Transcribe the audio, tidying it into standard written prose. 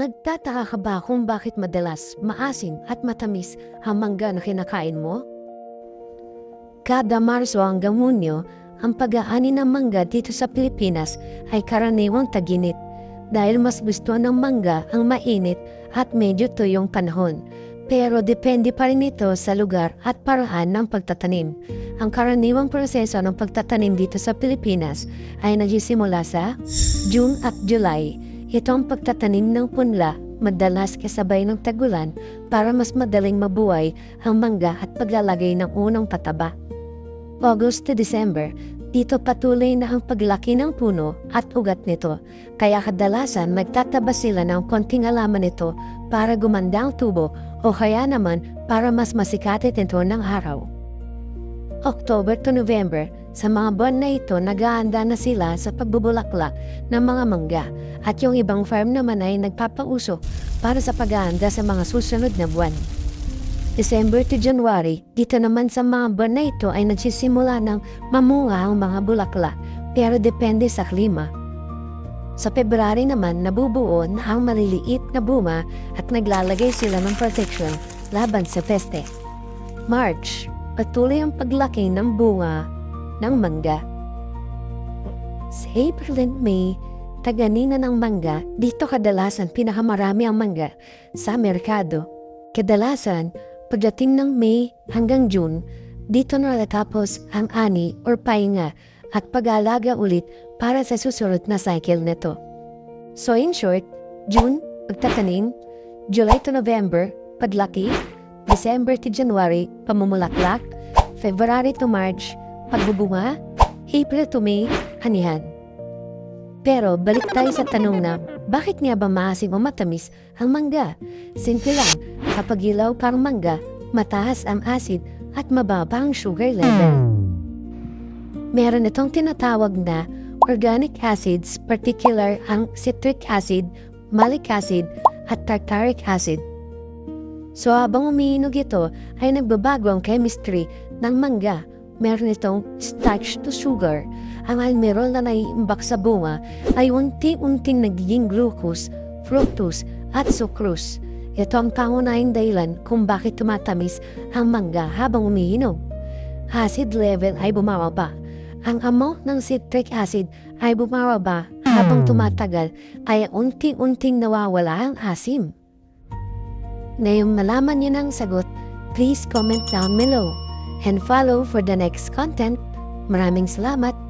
Nagtataka ka ba kung bakit madalas maasim at matamis ang mangga na kinakain mo? Kada Marso hanggang Hunyo, ang pag-aani ng mangga dito sa Pilipinas ay karaniwang taginit dahil mas gusto ng mangga ang mainit at medyo tuyong panahon. Pero depende pa rin ito sa lugar at paraan ng pagtatanim. Ang karaniwang proseso ng pagtatanim dito sa Pilipinas ay nagsisimula sa June at July. Ito ang pagtatanim ng punla, madalas kasabay ng tagulan para mas madaling mabuhay ang mangga at paglalagay ng unang pataba. August to December, dito patuloy na ang paglaki ng puno at ugat nito, kaya kadalasan nagtataba sila ng konting alaman nito para gumanda ang tubo o kaya naman para mas masikatit ito ng araw. October to November, sa mga buwan na ito nag-aanda na sila sa pagbubulaklak ng mga mangga at yung ibang farm naman ay nagpapauso para sa pag-aanda sa mga susunod na buwan. December to January, dito naman sa mga buwan na ito ay nagsisimula ng mamunga ang mga bulaklak pero depende sa klima. Sa February naman nabubuo na ang maliliit na bunga at naglalagay sila ng protection laban sa peste. March, patuloy ang paglaki ng bunga ng mangga. Sa April and May, taganina ng mangga, dito kadalasan pinakamarami ang mangga sa merkado. Kadalasan, pagdating ng May hanggang June, dito na natapos ang ani or pahinga at pag-aalaga ulit para sa susunod na cycle nito. So in short, June, pagtatanim, July to November, paglaki, December to January, pamumulaklak, February to March, pagbubunga, April to May, hanihan. Pero balik tayo sa tanong na, bakit nga ba maasim o matamis ang mangga? Simple lang, kapag ilaw parang mangga, mataas ang acid at mababa ang sugar level. Meron itong tinatawag na organic acids, particular ang citric acid, malic acid, at tartaric acid. So habang umiinog ito, ay nagbabago ang chemistry ng mangga. Meron itong starch to sugar. Ang almirol na naiimbak sa bunga ay unti-unting nagiging glucose, fructose at sucrose. Ito ang pangunahing dahilan kung bakit tumatamis ang mangga habang umiinom. Acid level ay bumababa. Ang amount ng citric acid ay bumababa habang tumatagal ay unti-unting nawawala ang asim. Ngayong malaman niyo ng sagot, please comment down below and follow for the next content. Maraming salamat!